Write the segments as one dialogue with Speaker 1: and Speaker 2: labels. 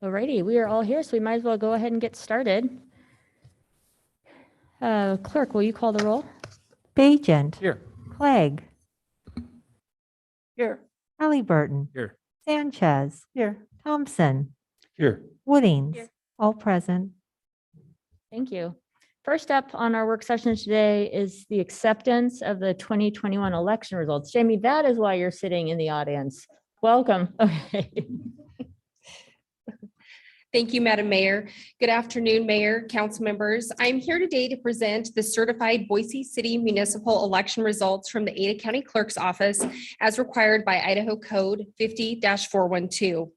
Speaker 1: Alrighty, we are all here, so we might as well go ahead and get started. Clerk, will you call the roll?
Speaker 2: Bajent.
Speaker 3: Here.
Speaker 2: Clegg.
Speaker 3: Here.
Speaker 2: Halliburton.
Speaker 3: Here.
Speaker 2: Sanchez.
Speaker 3: Here.
Speaker 2: Thompson.
Speaker 3: Here.
Speaker 2: Woodings.
Speaker 1: Here.
Speaker 2: All present.
Speaker 1: Thank you. First up on our work session today is the acceptance of the 2021 election results. Jamie, that is why you're sitting in the audience. Welcome. Okay.
Speaker 4: Thank you, Madam Mayor. Good afternoon, Mayor, council members. I'm here today to present the certified Boise City municipal election results from the Ada County Clerk's Office as required by Idaho Code 50-412.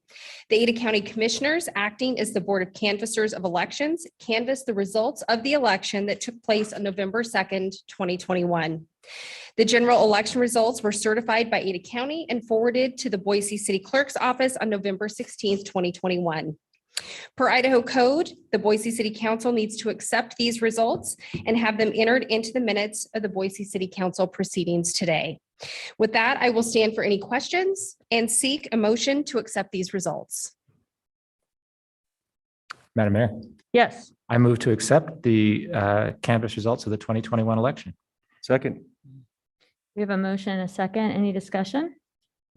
Speaker 4: The Ada County Commissioners, acting as the Board of Canvassers of Elections, canvassed the results of the election that took place on November 2nd, 2021. The general election results were certified by Ada County and forwarded to the Boise City Clerk's Office on November 16th, 2021. Per Idaho Code, the Boise City Council needs to accept these results and have them entered into the minutes of the Boise City Council proceedings today. With that, I will stand for any questions and seek a motion to accept these results.
Speaker 3: Madam Mayor,
Speaker 1: Yes.
Speaker 3: I move to accept the canvass results of the 2021 election. Second.
Speaker 1: We have a motion and a second. Any discussion?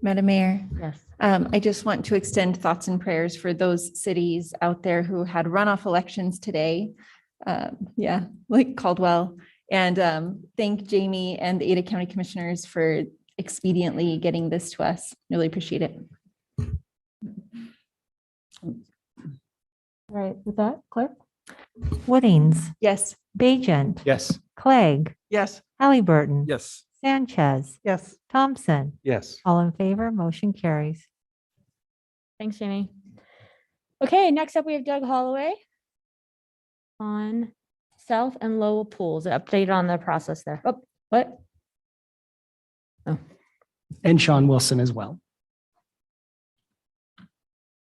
Speaker 5: Madam Mayor,
Speaker 1: Yes.
Speaker 5: I just want to extend thoughts and prayers for those cities out there who had runoff elections today. Like Caldwell. And thank Jamie and the Ada County Commissioners for expediently getting this to us. Really appreciate it.
Speaker 1: All right, with that, Clerk?
Speaker 2: Woodings.
Speaker 5: Yes.
Speaker 2: Bajent.
Speaker 3: Yes.
Speaker 2: Clegg.
Speaker 3: Yes.
Speaker 2: Halliburton.
Speaker 3: Yes.
Speaker 2: Sanchez.
Speaker 3: Yes.
Speaker 2: Thompson.
Speaker 3: Yes.
Speaker 2: All in favor, motion carries.
Speaker 1: Thanks, Jamie. Okay, next up we have Doug Holloway on South and Lowell pools. Update on the process there. Oh, what?
Speaker 6: And Sean Wilson as well.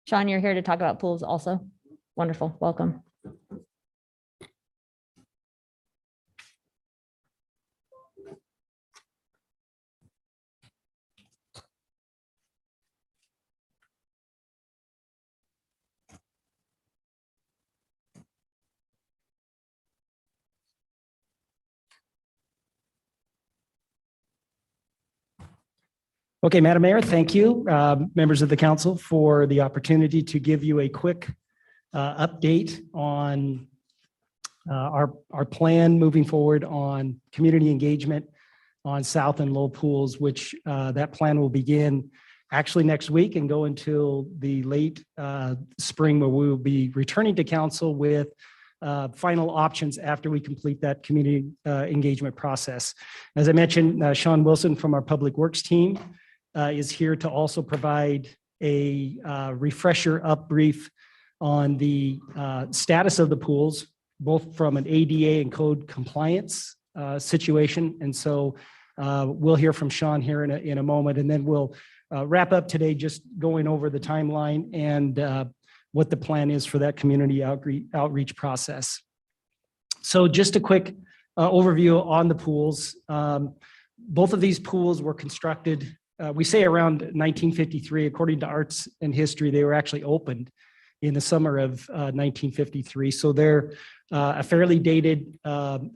Speaker 1: Sean, you're here to talk about pools also. Wonderful. Welcome.
Speaker 6: Okay, Madam Mayor, thank you. Members of the council for the opportunity to give you a quick update on our plan moving forward on community engagement on South and Low pools, which that plan will begin actually next week and go until the late spring, where we will be returning to council with final options after we complete that community engagement process. As I mentioned, Sean Wilson from our Public Works team is here to also provide a refresher brief on the status of the pools, both from an ADA and code compliance situation. And so we'll hear from Sean here in a moment, and then we'll wrap up today just going over the timeline and what the plan is for that community outreach process. So just a quick overview on the pools. Both of these pools were constructed, we say around 1953. According to Arts and History, they were actually opened in the summer of 1953. So they're a fairly dated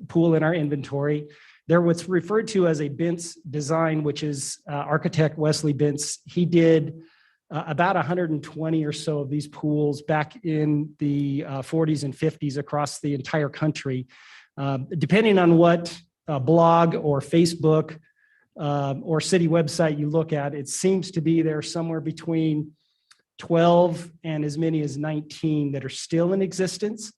Speaker 6: pool in our inventory. They're what's referred to as a Bintz design, which is architect Wesley Bintz. He did about 120 or so of these pools back in the 40s and 50s across the entire country. Depending on what blog or Facebook or city website you look at, it seems to be there somewhere between 12 and as many as 19 that are still in existence.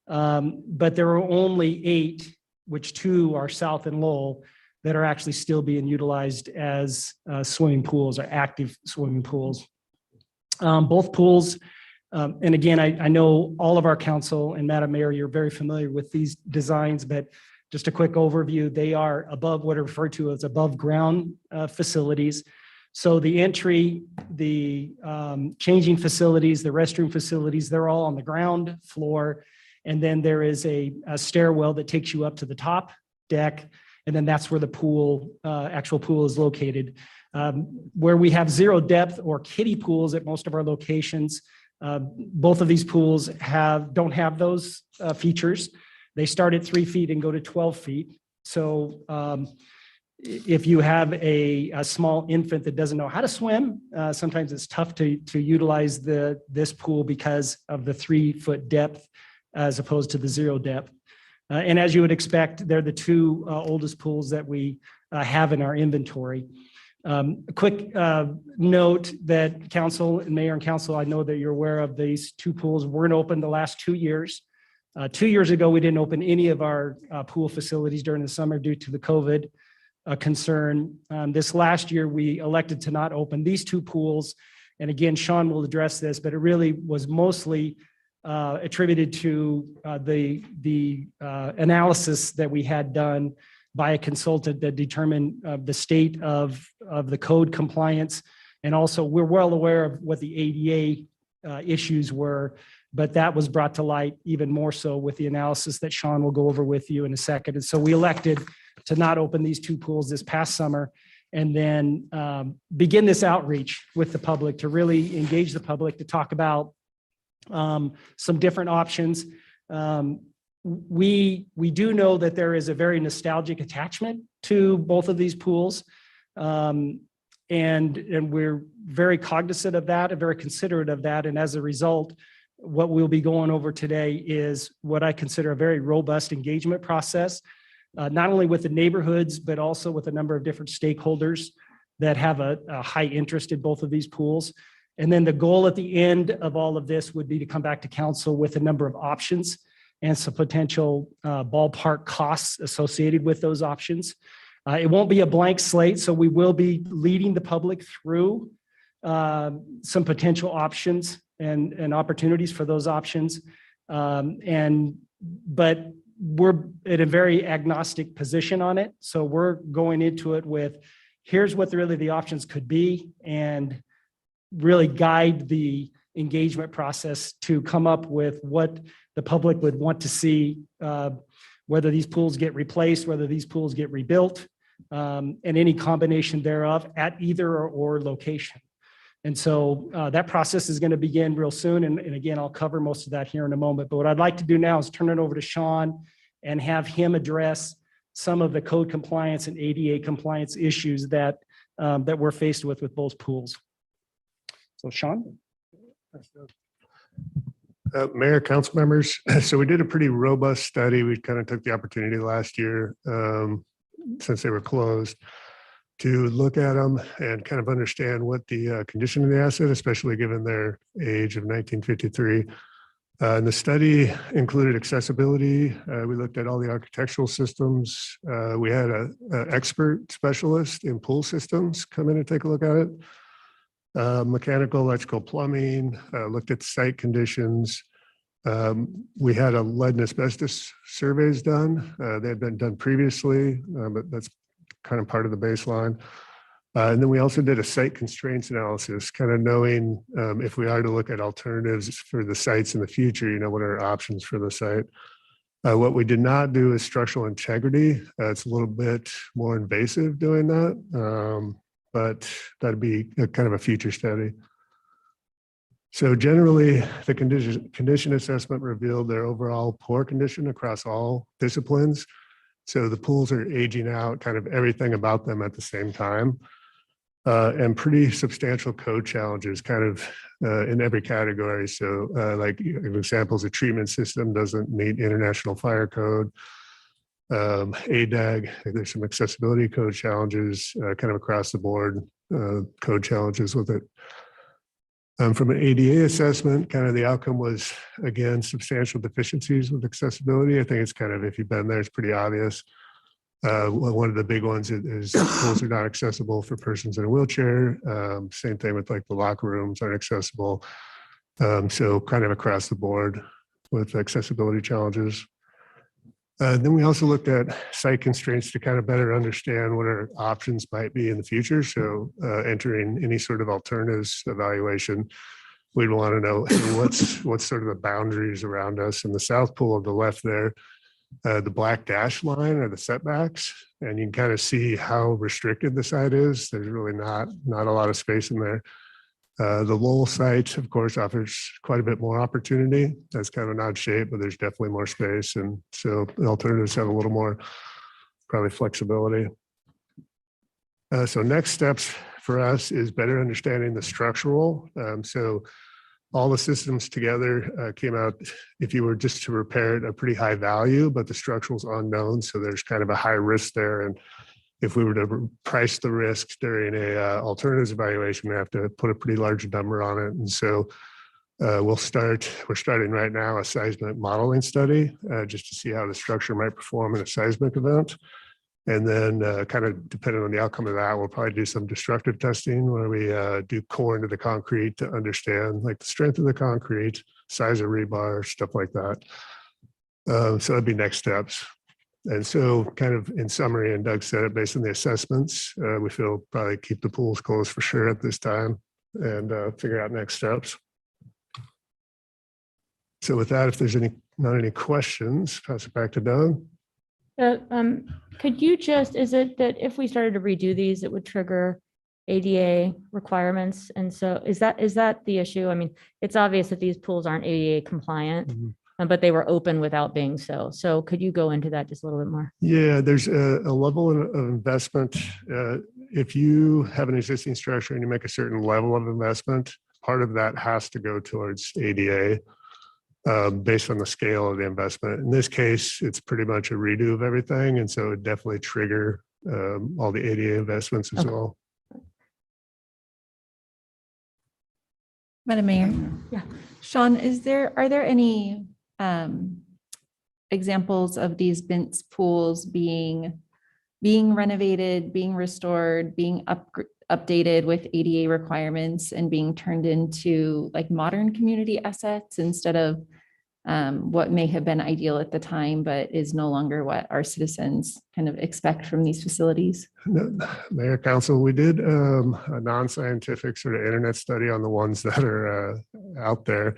Speaker 6: But there are only 8, which 2 are South and Lowell, that are actually still being utilized as swimming pools or active swimming pools. Both pools, and again, I know all of our council and Madam Mayor, you're very familiar with these designs, but just a quick overview, they are above what are referred to as above ground facilities. So the entry, the changing facilities, the restroom facilities, they're all on the ground floor. And then there is a stairwell that takes you up to the top deck. And then that's where the pool, actual pool is located. Where we have zero depth or kiddie pools at most of our locations, Both of these pools don't have those features. They start at 3 feet and go to 12 feet. So if you have a small infant that doesn't know how to swim, sometimes it's tough to utilize this pool because of the 3-foot depth as opposed to the 0 depth. And as you would expect, they're the two oldest pools that we have in our inventory. A quick note that council and mayor and council, I know that you're aware of these two pools weren't open the last 2 years. 2 years ago, we didn't open any of our pool facilities during the summer due to the COVID concern. This last year, we elected to not open these two pools. And again, Sean will address this, but it really was mostly attributed to the analysis that we had done by a consultant that determined the state of the code compliance. And also, we're well aware of what the ADA issues were, but that was brought to light even more so with the analysis that Sean will go over with you in a second. And so we elected to not open these two pools this past summer, and then begin this outreach with the public to really engage the public to talk about some different options. We do know that there is a very nostalgic attachment to both of these pools. And we're very cognizant of that and very considerate of that. And as a result, what we'll be going over today is what I consider a very robust engagement process, not only with the neighborhoods, but also with a number of different stakeholders that have a high interest in both of these pools. And then the goal at the end of all of this would be to come back to council with a number of options and some potential ballpark costs associated with those options. It won't be a blank slate, so we will be leading the public through some potential options and opportunities for those options. But we're in a very agnostic position on it. So we're going into it with, here's what really the options could be, and really guide the engagement process to come up with what the public would want to see, whether these pools get replaced, whether these pools get rebuilt, and any combination thereof at either or location. And so that process is going to begin real soon. And again, I'll cover most of that here in a moment. But what I'd like to do now is turn it over to Sean and have him address some of the code compliance and ADA compliance issues that we're faced with both pools. So Sean?
Speaker 7: Mayor, council members, so we did a pretty robust study. We kind of took the opportunity last year, since they were closed, to look at them and kind of understand what the condition of the asset, especially given their age of 1953. And the study included accessibility. We looked at all the architectural systems. We had an expert specialist in pool systems come in and take a look at it. Mechanical, electrical, plumbing, looked at site conditions. We had a lead and asbestos surveys done. They had been done previously, but that's kind of part of the baseline. And then we also did a site constraints analysis, kind of knowing if we are to look at alternatives for the sites in the future, what are our options for the site. What we did not do is structural integrity. It's a little bit more invasive doing that. But that'd be kind of a future study. So generally, the condition assessment revealed their overall poor condition across all disciplines. So the pools are aging out, kind of everything about them at the same time, and pretty substantial code challenges kind of in every category. So like examples, a treatment system doesn't meet International Fire Code. ADAG, there's some accessibility code challenges kind of across the board, code challenges with it. From an ADA assessment, kind of the outcome was, again, substantial deficiencies with accessibility. I think it's kind of, if you've been there, it's pretty obvious. One of the big ones is pools are not accessible for persons in a wheelchair. Same thing with like the locker rooms aren't accessible. So kind of across the board with accessibility challenges. Then we also looked at site constraints to kind of better understand what our options might be in the future. So entering any sort of alternatives evaluation, we'd want to know what's sort of the boundaries around us. In the south pool of the left there, the black dash line are the setbacks, and you can kind of see how restricted the site is. There's really not a lot of space in there. The Lowell site, of course, offers quite a bit more opportunity. That's kind of an odd shape, but there's definitely more space. And so the alternatives have a little more probably flexibility. So next steps for us is better understanding the structural. So all the systems together came out, if you were just to repair it, a pretty high value, but the structural is unknown. So there's kind of a high risk there. And if we were to price the risks during a alternatives evaluation, we have to put a pretty large number on it. And so we're starting right now a seismic modeling study just to see how the structure might perform in a seismic event. And then kind of depending on the outcome of that, we'll probably do some destructive testing where we do core into the concrete to understand like the strength of the concrete, size of rebar, stuff like that. So that'd be next steps. And so kind of in summary, and Doug said it, based on the assessments, we feel probably keep the pools closed for sure at this time and figure out next steps. So with that, if there's not any questions, pass it back to Doug.
Speaker 1: Could you just, is it that if we started to redo these, it would trigger ADA requirements? And so is that the issue? I mean, it's obvious that these pools aren't ADA compliant, but they were open without being so. So could you go into that just a little bit more?
Speaker 7: Yeah, there's a level of investment. If you have an existing structure and you make a certain level of investment, part of that has to go towards ADA. Based on the scale of the investment. In this case, it's pretty much a redo of everything. And so it definitely trigger all the ADA investments as well.
Speaker 5: Madam Mayor.
Speaker 1: Yeah.
Speaker 5: Sean, are there any examples of these Bintz pools being renovated, being restored, being updated with ADA requirements and being turned into like modern community assets instead of what may have been ideal at the time, but is no longer what our citizens kind of expect from these facilities?
Speaker 7: Mayor, Council, we did a non-scientific sort of internet study on the ones that are out there.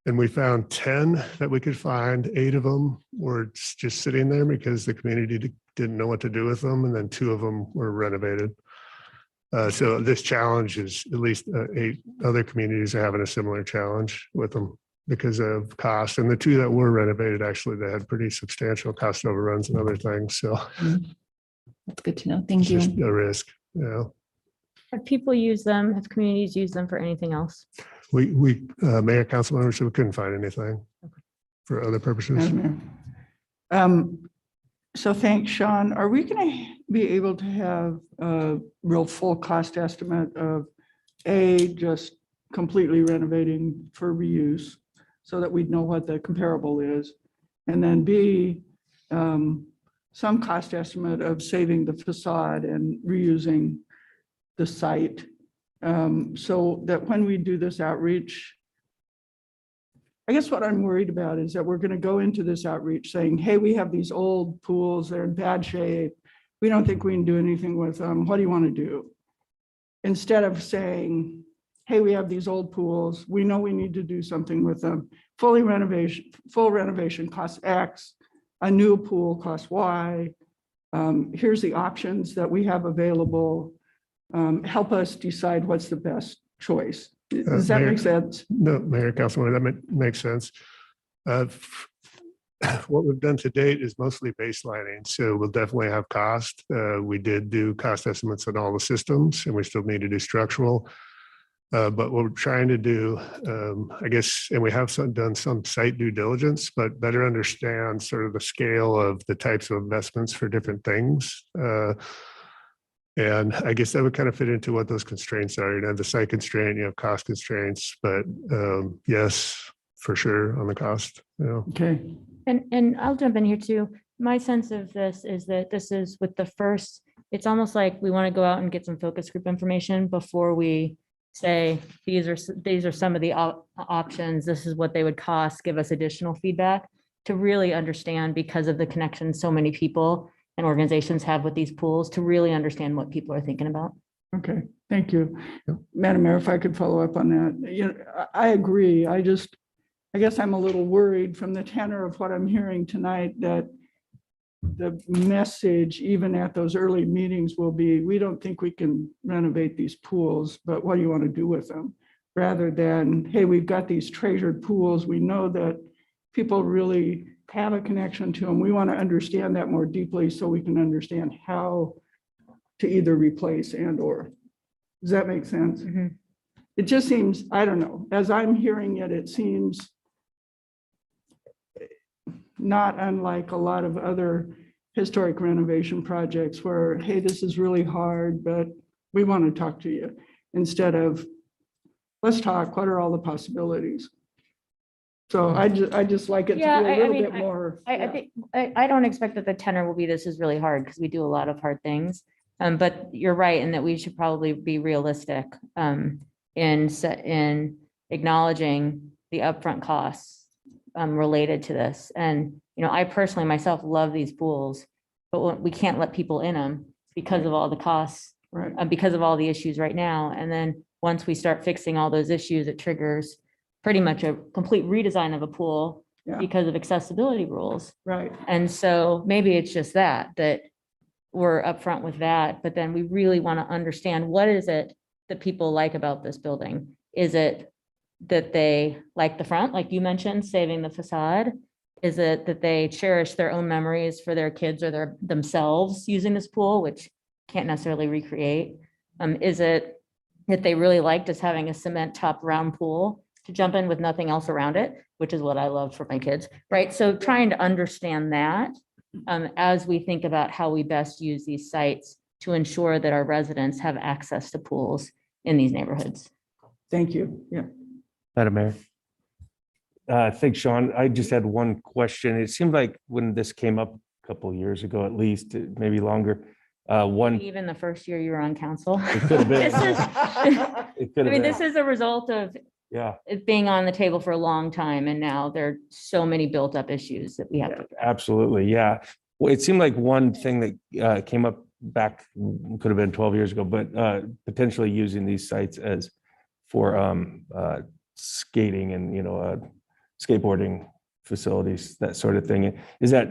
Speaker 7: And we found 10 that we could find. 8 of them were just sitting there because the community didn't know what to do with them. And then 2 of them were renovated. So this challenge is at least 8 other communities are having a similar challenge with them because of cost. And the 2 that were renovated, actually, they had pretty substantial cost overruns and other things. So
Speaker 5: that's good to know. Thank you.
Speaker 7: Just a risk. Yeah.
Speaker 1: Have people used them? Have communities used them for anything else?
Speaker 7: We Mayor, council members, we couldn't find anything for other purposes.
Speaker 8: So thanks, Sean. Are we going to be able to have a real full cost estimate of just completely renovating for reuse so that we'd know what the comparable is? And then B, some cost estimate of saving the facade and reusing the site so that when we do this outreach, I guess what I'm worried about is that we're going to go into this outreach saying, hey, we have these old pools, they're in bad shape. We don't think we can do anything with them. What do you want to do? Instead of saying, hey, we have these old pools. We know we need to do something with them. Full renovation costs X. A new pool costs Y. Here's the options that we have available. Help us decide what's the best choice. Does that
Speaker 7: Mayor,
Speaker 8: make sense?
Speaker 7: No, Mayor, Councilman, that makes sense. What we've done to date is mostly baselining. So we'll definitely have cost. We did do cost estimates on all the systems and we still need to do structural. But what we're trying to do, I guess, and we have done some site due diligence, but better understand sort of the scale of the types of investments for different things. And I guess that would kind of fit into what those constraints are. You have the site constraint, you have cost constraints, but yes, for sure on the cost. Yeah.
Speaker 8: Okay.
Speaker 1: And I'll jump in here too. My sense of this is that this is with the first, it's almost like we want to go out and get some focus group information before we say, these are some of the options. This is what they would cost. Give us additional feedback to really understand, because of the connection so many people and organizations have with these pools, to really understand what people are thinking about.
Speaker 8: Okay, thank you. Madam Mayor, if I could follow up on that. You know, I agree. I guess I'm a little worried from the tenor of what I'm hearing tonight that the message, even at those early meetings, will be, we don't think we can renovate these pools, but what do you want to do with them? Rather than, hey, we've got these treasured pools. We know that people really have a connection to them. We want to understand that more deeply so we can understand how to either replace and or. Does that make sense?
Speaker 1: Mhm.
Speaker 8: It just seems, I don't know, as I'm hearing it, it seems not unlike a lot of other historic renovation projects where, hey, this is really hard, but we want to talk to you, instead of, let's talk, what are all the possibilities? So I just like it to be
Speaker 1: Yeah,
Speaker 8: a
Speaker 1: I
Speaker 8: little
Speaker 1: mean,
Speaker 8: bit more.
Speaker 1: I think, I don't expect that the tenor will be, this is really hard, because we do a lot of hard things. But you're right in that we should probably be realistic in acknowledging the upfront costs related to this. And, you know, I personally myself love these pools, but we can't let people in them because of all the costs,
Speaker 8: Right.
Speaker 1: because of all the issues right now. And then once we start fixing all those issues, it triggers pretty much a complete redesign of a pool
Speaker 8: Yeah.
Speaker 1: because of accessibility rules.
Speaker 8: Right.
Speaker 1: And so maybe it's just that we're upfront with that, but then we really want to understand, what is it that people like about this building? Is it that they like the front, like you mentioned, saving the facade? Is it that they cherish their own memories for their kids or themselves using this pool, which can't necessarily recreate? Is it that they really like just having a cement top round pool to jump in with nothing else around it, which is what I love for my kids, right? So trying to understand that as we think about how we best use these sites to ensure that our residents have access to pools in these neighborhoods.
Speaker 8: Thank you. Yeah.
Speaker 9: Madam Mayor. Thanks, Sean. I just had one question. It seemed like when this came up a couple of years ago, at least, maybe longer,
Speaker 1: Even the first year you were on council.
Speaker 9: It could have been.
Speaker 1: This is,
Speaker 9: it could
Speaker 1: I
Speaker 9: have
Speaker 1: mean,
Speaker 9: been,
Speaker 1: this is a result of
Speaker 9: yeah,
Speaker 1: it being on the table for a long time, and now there are so many built up issues that we have to.
Speaker 9: absolutely, yeah. Well, it seemed like one thing that came up back, could have been 12 years ago, but potentially using these sites as for skating and, skateboarding facilities, that sort of thing. Is that,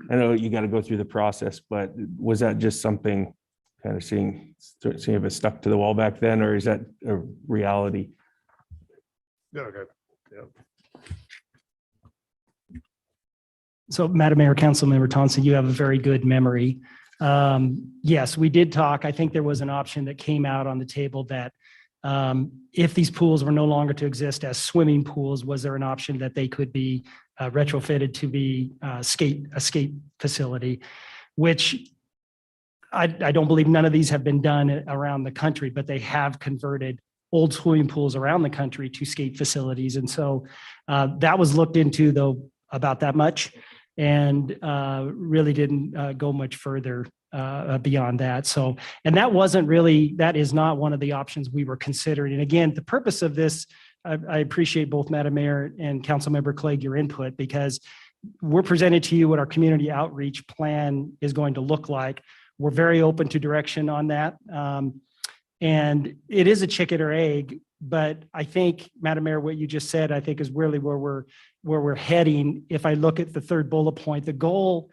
Speaker 9: I know you got to go through the process, but was that just something kind of seeing if it stuck to the wall back then, or is that a reality?
Speaker 7: Yeah, okay. Yeah.
Speaker 6: So Madam Mayor, Councilmember Thompson, you have a very good memory. Yes, we did talk. I think there was an option that came out on the table that if these pools were no longer to exist as swimming pools, was there an option that they could be retrofitted to be a skate facility, which I don't believe none of these have been done around the country, but they have converted old swimming pools around the country to skate facilities. And so that was looked into, though, about that much, and really didn't go much further beyond that. So, and that is not one of the options we were considering. And again, the purpose of this, I appreciate both Madam Mayor and Councilmember Clegg, your input, because we're presented to you what our community outreach plan is going to look like. We're very open to direction on that. And it is a chicken or egg, but I think, Madam Mayor, what you just said, I think is really where we're heading. If I look at the third bullet point, the goal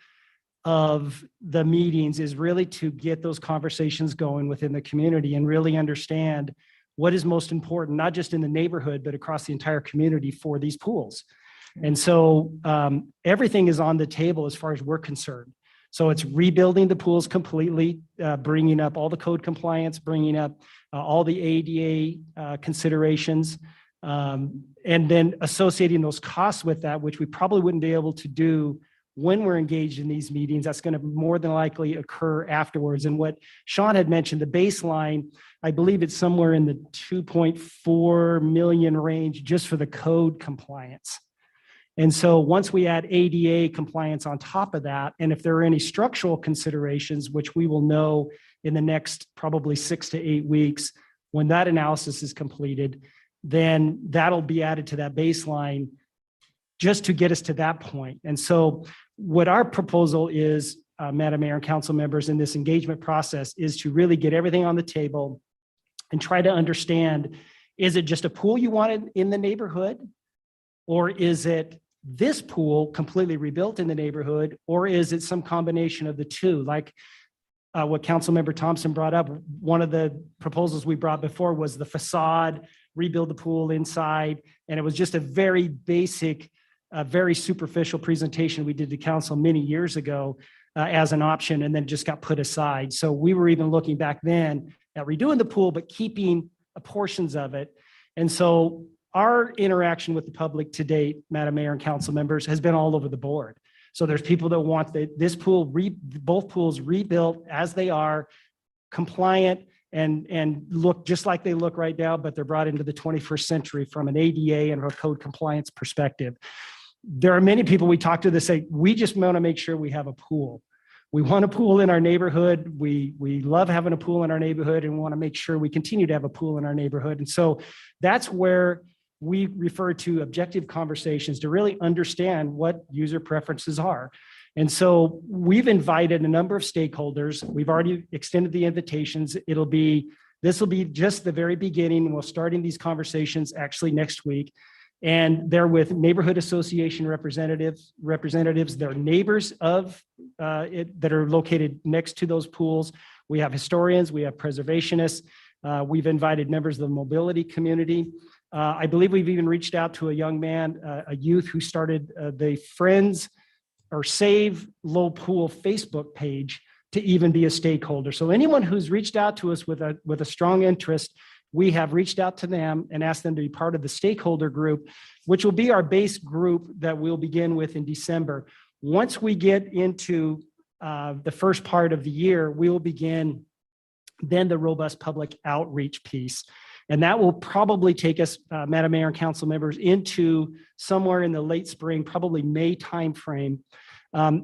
Speaker 6: of the meetings is really to get those conversations going within the community and really understand what is most important, not just in the neighborhood, but across the entire community for these pools. And so everything is on the table as far as we're concerned. So it's rebuilding the pools completely, bringing up all the code compliance, bringing up all the ADA considerations, and then associating those costs with that, which we probably wouldn't be able to do when we're engaged in these meetings. That's going to more than likely occur afterwards. And what Sean had mentioned, the baseline, I believe it's somewhere in the 2.4 million range just for the code compliance. And so once we add ADA compliance on top of that, and if there are any structural considerations, which we will know in the next probably 6 to 8 weeks, when that analysis is completed, then that'll be added to that baseline just to get us to that point. And so what our proposal is, Madam Mayor and council members, in this engagement process is to really get everything on the table and try to understand, is it just a pool you wanted in the neighborhood? Or is it this pool completely rebuilt in the neighborhood, or is it some combination of the two? Like what Councilmember Thompson brought up, one of the proposals we brought before was the facade, rebuild the pool inside, and it was just a very basic, very superficial presentation we did to council many years ago as an option, and then just got put aside. So we were even looking back then at redoing the pool, but keeping portions of it. And so our interaction with the public to date, Madam Mayor and council members, has been all over the board. So there's people that want this pool, both pools rebuilt as they are, compliant and look just like they look right now, but they're brought into the 21st century from an ADA and a code compliance perspective. There are many people we talk to that say, we just want to make sure we have a pool. We want a pool in our neighborhood. We love having a pool in our neighborhood and want to make sure we continue to have a pool in our neighborhood. And so that's where we refer to objective conversations to really understand what user preferences are. And so we've invited a number of stakeholders. We've already extended the invitations. This will be just the very beginning. We're starting these conversations actually next week. And they're with neighborhood association representatives, they're neighbors of that are located next to those pools. We have historians, we have preservationists. We've invited members of the mobility community. I believe we've even reached out to a young man, a youth who started the Friends or Save Low Pool Facebook page to even be a stakeholder. So anyone who's reached out to us with a strong interest, we have reached out to them and asked them to be part of the stakeholder group, which will be our base group that we'll begin with in December. Once we get into the first part of the year, we will begin then the robust public outreach piece. And that will probably take us, Madam Mayor and council members, into somewhere in the late spring, probably May timeframe.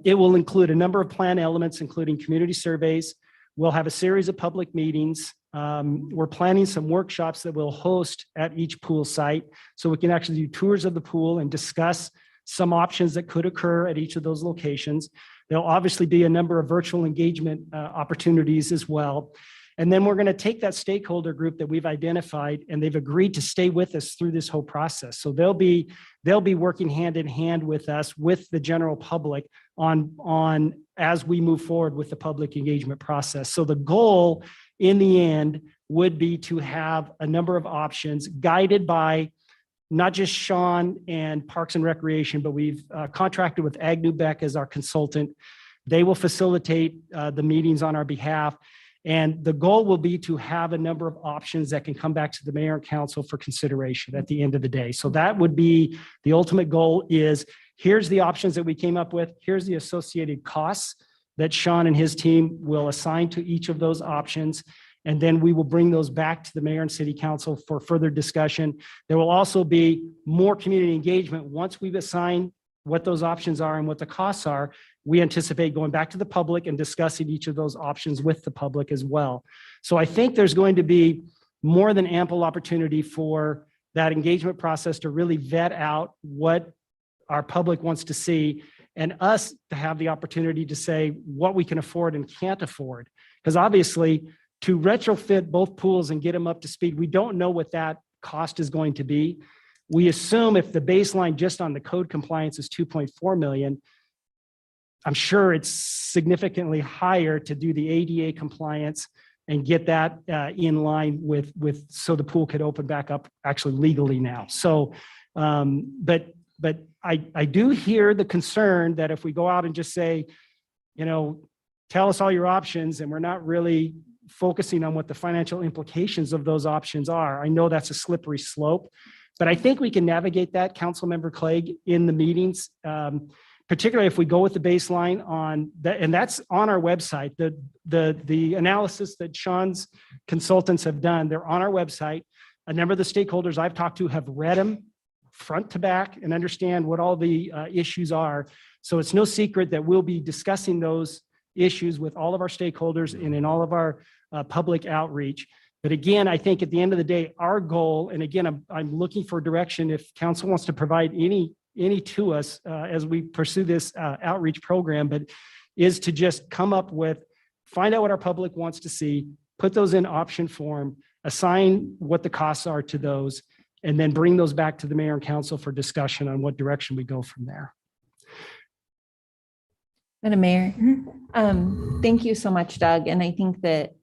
Speaker 6: It will include a number of plan elements, including community surveys. We'll have a series of public meetings. We're planning some workshops that we'll host at each pool site, so we can actually do tours of the pool and discuss some options that could occur at each of those locations. There'll obviously be a number of virtual engagement opportunities as well. And then we're going to take that stakeholder group that we've identified, and they've agreed to stay with us through this whole process. So they'll be working hand in hand with us, with the general public on as we move forward with the public engagement process. So the goal in the end would be to have a number of options guided by not just Sean and Parks and Recreation, but we've contracted with Agnew Beck as our consultant. They will facilitate the meetings on our behalf. And the goal will be to have a number of options that can come back to the mayor and council for consideration at the end of the day. So that would be the ultimate goal is, here's the options that we came up with. Here's the associated costs that Sean and his team will assign to each of those options. And then we will bring those back to the mayor and city council for further discussion. There will also be more community engagement once we've assigned what those options are and what the costs are. We anticipate going back to the public and discussing each of those options with the public as well. So I think there's going to be more than ample opportunity for that engagement process to really vet out what our public wants to see, and us to have the opportunity to say what we can afford and can't afford. Because obviously, to retrofit both pools and get them up to speed, we don't know what that cost is going to be. We assume if the baseline just on the code compliance is 2.4 million, I'm sure it's significantly higher to do the ADA compliance and get that in line with so the pool could open back up actually legally now. So, but I do hear the concern that if we go out and just say, tell us all your options, and we're not really focusing on what the financial implications of those options are. I know that's a slippery slope, but I think we can navigate that, Councilmember Clegg, in the meetings. Particularly if we go with the baseline on that, and that's on our website. The analysis that Sean's consultants have done, they're on our website. A number of the stakeholders I've talked to have read them front to back and understand what all the issues are. So it's no secret that we'll be discussing those issues with all of our stakeholders and in all of our public outreach. But again, I think at the end of the day, our goal, and again, I'm looking for direction if council wants to provide any to us as we pursue this outreach program, but is to just come up with, find out what our public wants to see, put those in option form, assign what the costs are to those, and then bring those back to the mayor and council for discussion on what direction we go from there.
Speaker 5: Madam Mayor, thank you so much, Doug. And I think that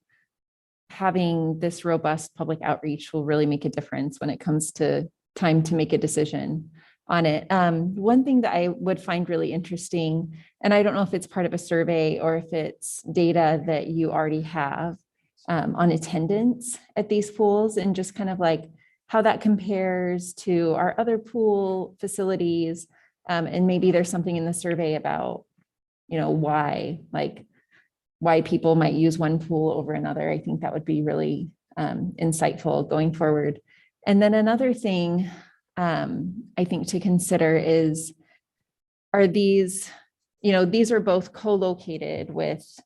Speaker 5: having this robust public outreach will really make a difference when it comes to time to make a decision on it. One thing that I would find really interesting, and I don't know if it's part of a survey or if it's data that you already have on attendance at these pools, and just kind of like how that compares to our other pool facilities. And maybe there's something in the survey about, why people might use one pool over another. I think that would be really insightful going forward. And then another thing I think to consider is, are these, these are both co-located with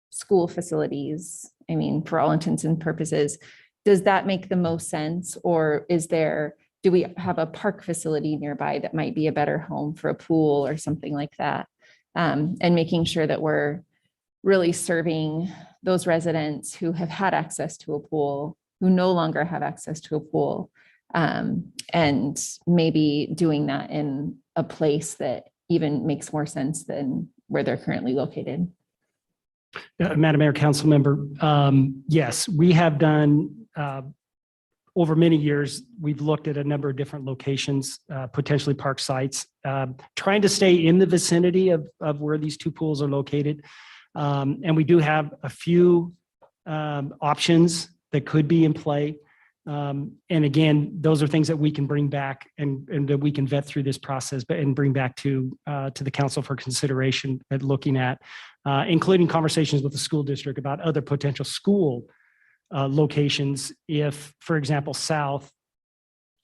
Speaker 5: school facilities. I mean, for all intents and purposes, does that make the most sense? Or do we have a park facility nearby that might be a better home for a pool or something like that? And making sure that we're really serving those residents who have had access to a pool, who no longer have access to a pool, and maybe doing that in a place that even makes more sense than where they're currently located.
Speaker 6: Madam Mayor, Council Member, yes, we have done over many years, we've looked at a number of different locations, potentially park sites, trying to stay in the vicinity of where these two pools are located. And we do have a few options that could be in play. And again, those are things that we can bring back and that we can vet through this process, and bring back to the council for consideration at looking at, including conversations with the school district about other potential school locations. If, for example, South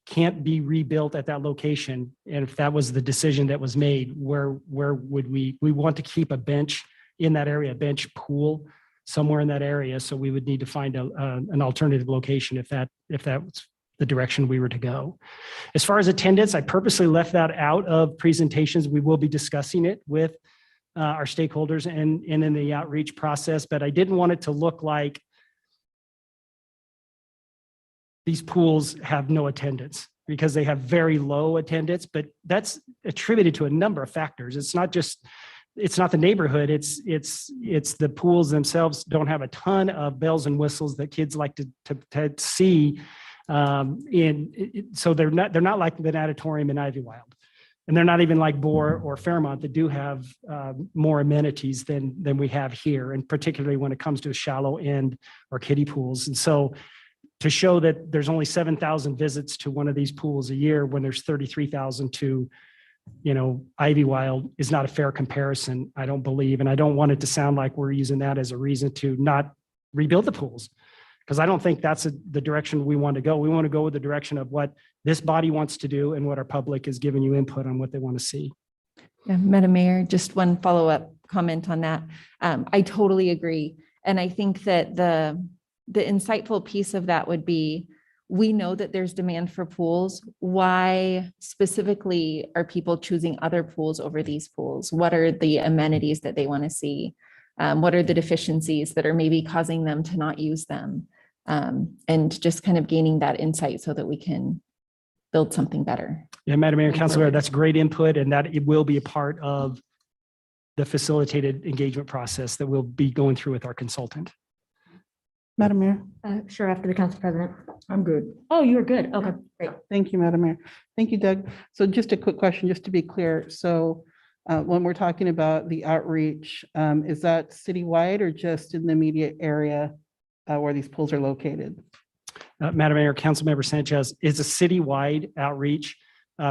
Speaker 6: can't be rebuilt at that location, and if that was the decision that was made, where would we want to keep a bench in that area, a bench pool somewhere in that area. So we would need to find an alternative location if that's the direction we were to go. As far as attendance, I purposely left that out of presentations. We will be discussing it with our stakeholders and in the outreach process, but I didn't want it to look like these pools have no attendance, because they have very low attendance, but that's attributed to a number of factors. It's not the neighborhood, it's the pools themselves don't have a ton of bells and whistles that kids like to see. So they're not like the natatorium in Ivy Wild, and they're not even like Boer or Fairmont that do have more amenities than we have here, and particularly when it comes to a shallow end or kiddie pools. And so to show that there's only 7,000 visits to one of these pools a year when there's 33,000 to Ivy Wild is not a fair comparison, I don't believe. And I don't want it to sound like we're using that as a reason to not rebuild the pools, because I don't think that's the direction we want to go. We want to go with the direction of what this body wants to do and what our public is giving you input on what they want to see.
Speaker 5: Yeah, Madam Mayor, just one follow-up comment on that. I totally agree. And I think that the insightful piece of that would be, we know that there's demand for pools. Why specifically are people choosing other pools over these pools? What are the amenities that they want to see? What are the deficiencies that are maybe causing them to not use them? And just kind of gaining that insight so that we can build something better.
Speaker 6: Yeah, Madam Mayor, Councilor, that's great input, and that it will be a part of the facilitated engagement process that we'll be going through with our consultant.
Speaker 8: Madam Mayor,
Speaker 1: Sure, after the council president.
Speaker 8: I'm good.
Speaker 1: Oh, you were good. Okay, great.
Speaker 8: Thank you, Madam Mayor. Thank you, Doug. So just a quick question, just to be clear. So when we're talking about the outreach, is that citywide or just in the immediate area where these pools are located?
Speaker 6: Madam Mayor, Councilmember Sanchez, is a citywide outreach.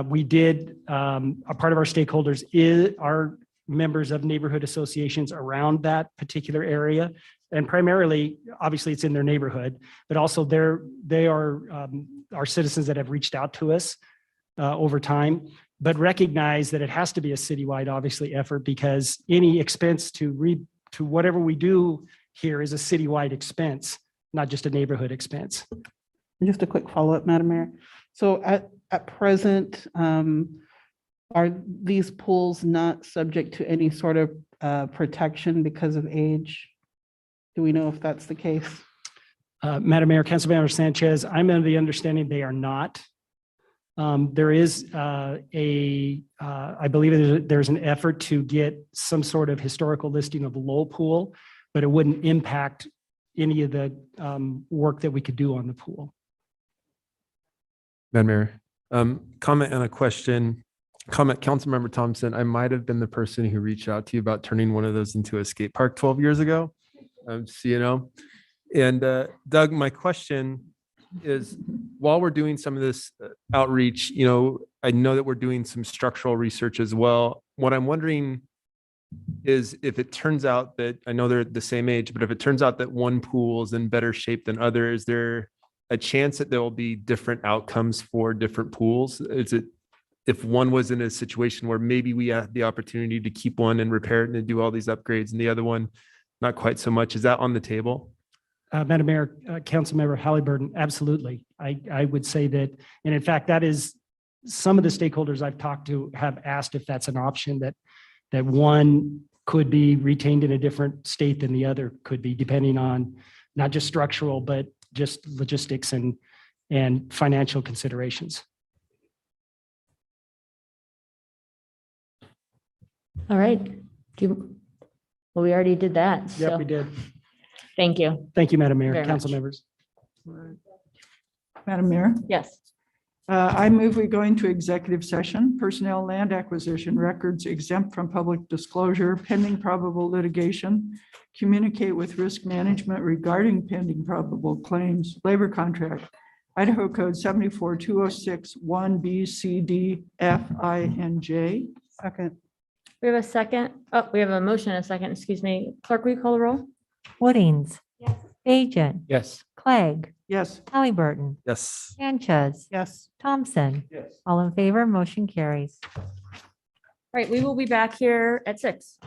Speaker 6: We did, a part of our stakeholders are members of neighborhood associations around that particular area. And primarily, obviously, it's in their neighborhood, but also they are our citizens that have reached out to us over time, but recognize that it has to be a citywide, obviously, effort, because any expense to whatever we do here is a citywide expense, not just a neighborhood expense.
Speaker 8: Just a quick follow-up, Madam Mayor. So at present, are these pools not subject to any sort of protection because of age? Do we know if that's the case?
Speaker 6: Madam Mayor, Councilmember Sanchez, I'm under the understanding they are not. There is I believe there's an effort to get some sort of historical listing of the Lowell pool, but it wouldn't impact any of the work that we could do on the pool.
Speaker 10: Madam Mayor, comment and a question. Comment, Councilmember Thompson, I might have been the person who reached out to you about turning one of those into a skate park 12 years ago. So you know. And Doug, my question is, while we're doing some of this outreach, you know, I know that we're doing some structural research as well. What I'm wondering is if it turns out that, I know they're the same age, but if it turns out that one pool is in better shape than other, is there a chance that there will be different outcomes for different pools? Is it, if one was in a situation where maybe we had the opportunity to keep one and repair it and do all these upgrades and the other one, not quite so much, is that on the table?
Speaker 6: Madam Mayor, Councilmember Halliburton, absolutely. I would say that, and in fact, that is some of the stakeholders I've talked to have asked if that's an option, that one could be retained in a different state than the other could be, depending on not just structural, but just logistics and financial considerations.
Speaker 1: All right. Well, we already did that.
Speaker 6: Yep,
Speaker 1: So
Speaker 6: we did.
Speaker 1: thank you.
Speaker 6: Thank you, Madam Mayor,
Speaker 1: Very
Speaker 6: council
Speaker 1: much.
Speaker 6: members.
Speaker 8: Madam Mayor,
Speaker 1: Yes.
Speaker 8: I move we go into executive session, personnel, land acquisition, records exempt from public disclosure, pending probable litigation, communicate with risk management regarding pending probable claims, labor contract, Idaho Code 74-206 1B, C, D, F, I, and J.
Speaker 2: Second.
Speaker 1: We have a second. Oh, we have a motion, and a second. Excuse me. Clerk, will you call the roll?
Speaker 2: Woodings. Yes. Bajent.
Speaker 3: Yes.
Speaker 2: Clegg.
Speaker 8: Yes.
Speaker 2: Halliburton.
Speaker 10: Yes.
Speaker 2: Sanchez.
Speaker 8: Yes.
Speaker 2: Thompson.
Speaker 10: Yes.
Speaker 2: All in favor, motion carries.
Speaker 1: All right, we will be back here at 6.